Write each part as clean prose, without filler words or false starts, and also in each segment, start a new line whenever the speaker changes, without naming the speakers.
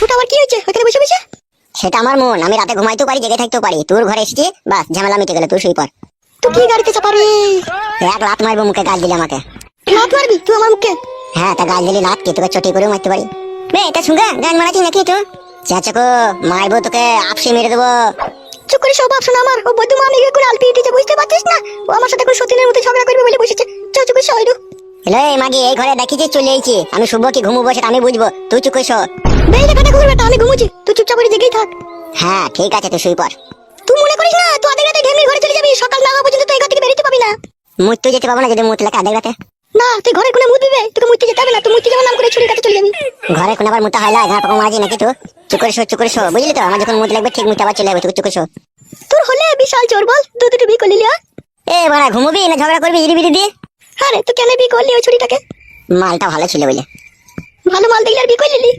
ওটা আবার কি হয়েছে ওখানে বসে বসে?
সেটা আমার মন, আমি রাতে ঘুমাইতেও পারি জেগে থাকতেও পারি। তোর ঘরে এসেছি, বাস ঝামেলা মিটে গেল, তুই শুই পড়।
তুই কি গাড়িতে চাপারে?
এক লাত মারবো মুখে, গাল দিলে আমাকে।
লাত মারবি তুই আমার মুখে?
হ্যাঁ, তা গাল দিলি লাত কি তোকে চটি করেও মারতে পারি। বে এটা শুনগা গান মারাচ্ছি নাকি তো? চাচাকো মারবো তোকে, আপসি মেরে দেবো।
চুপ করে সব অপশন আমার। ও বদ্ধ মানে করে আলপি উঠেছে, বুঝতে পারছিস না? ও আমার সাথে কোন সতীনের মতো ঝগড়া করবে বলে বসেছে। চুপ চুপ করে সইরু।
হ্যালো এই মাগি, এই ঘরে দেখি যে চলে আইছি আমি, শুভ কি ঘুমবো সেটা আমি বুঝবো, তুই চুপ করে শো।
বেরিয়ে কাটা ঘুরবে বেটা, আমি ঘুমুছি, তুই চুপচাপ করে জেগেই থাক।
হ্যাঁ ঠিক আছে, তুই শুই পড়।
তুই মনে করিস না তুই আধা রাতে ঢেমনির ঘরে চলে যাবি, সকাল না হওয়া পর্যন্ত তুই এই ঘর থেকে বেরোতে পাবি না।
মুততে যেতে পাবো না যদি মুত লাগে আধা রাতে?
না তুই ঘরে কোনে মুত দিবে, তোকে মুততে যেতে হবে না। তুই মুততে যাওয়ার নাম করে ছুরি কাটে চলে যাবি।
ঘরে কোন আবার মুতা হয় না, ঘর পাকা মারাজি নাকি তো? চুপ করে শো, চুপ করে শো, বুঝলি তো? আমার যখন মুত লাগবে ঠিক মুতে আবার চলে যাবে, তুই চুপ করে শো।
তোর হলে বিশাল চোর বল, দুটো বি করলি লিয়া।
এ বাড়া, ঘুমবি না ঝগড়া করবি ইরি বিরি দিয়ে?
আরে তুই কেন বি করলি ওই ছুরিটাকে?
মালটা ভালো ছিল বলে।
ভালো মাল দেখলে আর বি করে নিলি?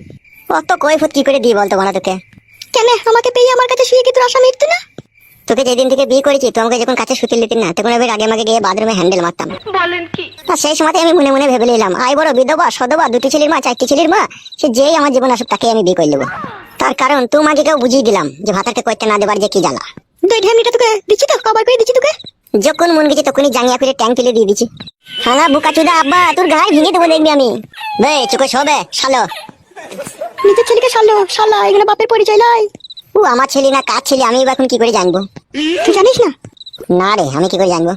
অত কৈফত কি করে দিই বলতো বাড়া তোকে?
কেন আমাকে পেয়ে আমার কাছে শুয়ে কি তোর আশা মিটতো না?
তোকে যেদিন থেকে বিয়ে করেছি তুই আমাকে যখন কাছে শুতে নিতি না, তখন আমি আগে আমাকে গিয়ে বাথরুমে হ্যান্ডেল মারতাম।
বলেন কি?
তা সেই সময় আমি মনে মনে ভেবে নিলাম, আই বড় বিধবা সধবা, দুটি ছেলের মা চারটি ছেলের মা, সে যেই আমার জীবন আসুক তাকে আমি বিয়ে করে নেবো। তার কারণ তোমাকে কেউ বুঝিয়ে দিলাম যে ভাতারকে করতে না দেবার যে কি জ্বালা।
তুই ঢেমনিটা তোকে দিচ্ছি তো, কবার করে দিচ্ছি তোকে।
যখন মন গেছে তখনই জাঙ্গিয়া ফিরে ট্যাঙ্ক তুলে দিয়ে দিচ্ছি। হালা বুকা চুদা আব্বা, তোর গায়ে ভেঙে দেবো দেখবি আমি। বে চুকে শোবে শালো।
নিজের ছেলেকে সারলো শালা, এখানে বাপের পরিচয় লাই।
ও আমার ছেলে না কার ছেলে আমি এখন কি করে জানবো?
তুই জানিস না?
না রে, আমি কি করে জানবো?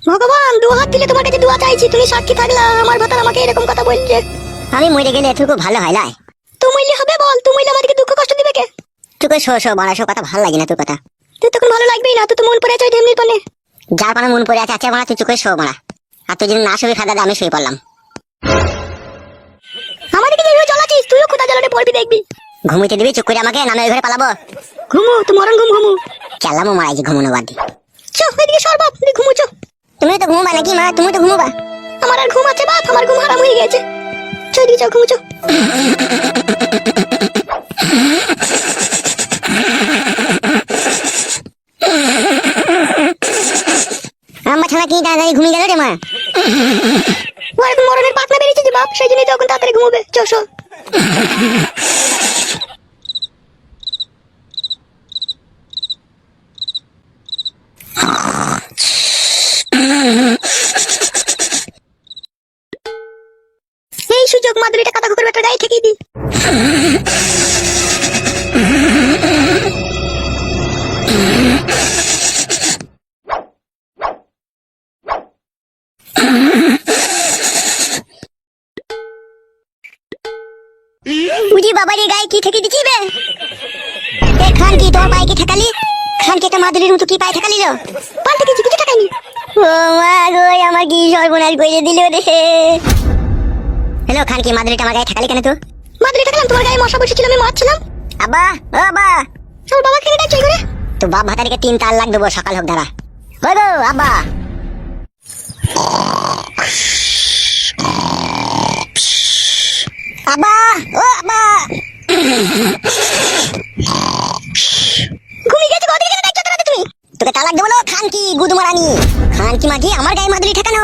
ভগবান দু হাত দিলে তোমার কাছে দোয়া চাইছি, তুমি সাক্ষী থাকলা আমার ভাতার আমাকে এরকম কথা বলছে।
আমি মরে গেলে এটুকু ভালো হয় লাই?
তুই মইলে হবে বল, তুই মইলে আমাদেরকে দুঃখ কষ্ট দিবে কে?
তোকে শো শো বাড়া, শো কথা ভালো লাগে না তোর কথা।
তুই তখন ভালো লাগবেই না, তুই তো মন পড়ে আছে ওই ঢেমনির পানে।
যার পানা মন পড়ে আছে আছে বাড়া, তুই চুকে শো বাড়া। আর তুই যদি না শুবি খাদা আমি শুয়ে পড়লাম।
আমাদেরকে যেভাবে জ্বলাচ্ছিস তুইও খোদা জ্বালাতে পড়বি দেখবি।
ঘুমিতে দিবি চুপ করে আমাকে, নামে ওই ঘরে পালাবো?
ঘুমু তুই মরণ ঘুমু।
চালামো মারাইছি ঘুমোনো বাদ দিয়ে।
চো ওইদিকে সর বাপ, তুই ঘুমু চো।
তুমি তো ঘুমবা নাকি মা? তুমি তো ঘুমোবা।
আমার আর ঘুম আছে বাপ, আমার ঘুম হারাম হয়ে গেছে। চো দিকে চো, ঘুমু চো।
আমার ছাড়া কি তাড়াতাড়ি ঘুমিয়ে গেল রে মা?
ও এখন মরণের পাতনা বেরিয়েছে যে বাপ, সেই জন্যই তখন তাড়াতাড়ি ঘুমোবে। চো শো। এই সুযোগ মাদুরিটা কাদা কুকুর বেটার গায়ে ঠেকিয়ে দি।
বুঝি বাবারে গায়ে কি ঠেকে দিচ্ছি বে? এ খান কি তোর পায়ে কি ঠেকালি? খান কি একটা মাদুরির মতো কি পায়ে ঠেকালি লো?
পাল্টে কিছু কিছু টাকানি।
ও মা গো, আমার কি সর্বনাশ করে দিল রে। হ্যালো খান কি মাদুরিটা আমার গায়ে ঠেকালি কেন তো?
মাদুরি টাকালাম, তোমার গায়ে মশা বসেছিল, আমি মারছিলাম।
আব্বা ও আব্বা।
চল বাবা খেয়ে ডাকছি করে।
তো বাপ ভাতারিকে 3 তাল লাখ দেবো, সকাল হোক দাঁড়া। ওই গো আব্বা। আব্বা ও আব্বা।
ঘুমিয়ে গেছে ওদিকে কেন ডাকছো তোরা তুমি?
তোকে তালাক দেবো না খান কি গুদমারানি। খান কি মাগি আমার গায়ে মাদুরি ঠেকানো?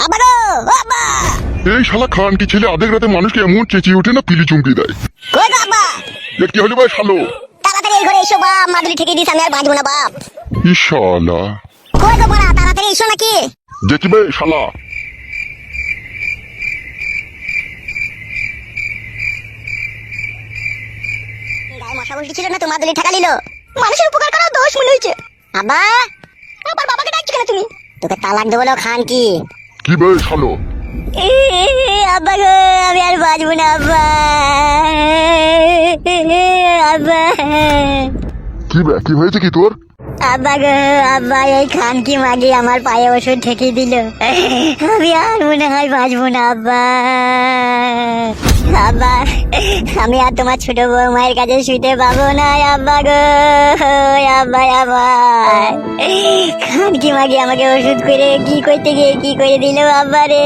আব্বা গো ও আব্বা।
এই শালা খান কি ছেলে আধেক রাতে মানুষকে এমন চেঁচিয়ে ওঠে না, পিলি চুমকি দেয়।
কই গো আব্বা?
এ কি হলো ভাই শালো?
তাড়াতাড়ি এই ঘরে এসো বাপ, মাদুরি ঠেকে দিস, আমি আর বাঁচবো না বাপ।
ই শালা
কই গো বড়া, তাড়াতাড়ি এসো নাকি?
দেখি বে শালা।
গায়ে মশা বসেছিল না তো মাদুরি ঠেকালিল?
মানুষের উপকার করা দোষ মনে হয়েছে।
আব্বা
আবার বাবাকে ডাকছো কেন তুমি?
তোকে তালাক দেবো না খান কি।
কি বে শালো?
আব্বা গো আমি আর বাঁচবো না আব্বা। আব্বা
কি বে, কি হয়েছে কি তোর?
আব্বা গো আব্বা, এই খান কি মাগি আমার পায়ে ওষুধ ঠেকিয়ে দিল, আমি আর মনে হয় বাঁচবো না আব্বা। আব্বা আমি আর তোমার ছোট বৌমায়ের কাছে শুতে পাবো না আব্বা গো। আব্বা আবার খান কি মাগি আমাকে ওষুধ করে কি করতে গিয়ে কি করে দিল আব্বা রে।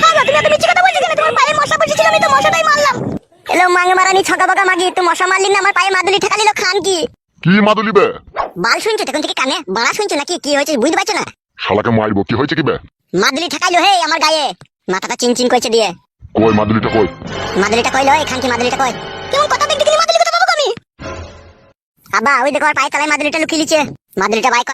আবার তুমি এত মিথ্যে কথা বলছো কেন? তোমার পায়ে মশা বসেছিল, আমি তো মশাটাই মারলাম।
এলো মাঙে মারানি ছকা বকা মাগি, তুই মশা মারলি না আমার পায়ে মাদুলি ঠেকালিল খান কি।
কি মাদুলি বে?
বাল শুনছো তখন থেকে কানে বাড়া শুনছো নাকি? কি হয়েছে বুঝতে পারছো না?
শালাকে মারবো, কি হয়েছে কি বে?
মাদুলি ঠেকাইলো হে আমার গায়ে, মাথাটা চিনচিন করছে দিয়ে।
কই মাদুলিটা কই?
মাদুলিটা কইলো এখান কি মাদুলিটা কই?
কেমন কথা দেখতে গেলি মাদুলি কথা পাবো আমি?
আব্বা ওই দেখো আর পায়ে তলায় মাদুলিটা লুকিয়ে লিছে। মাদুলিটা বাই কর।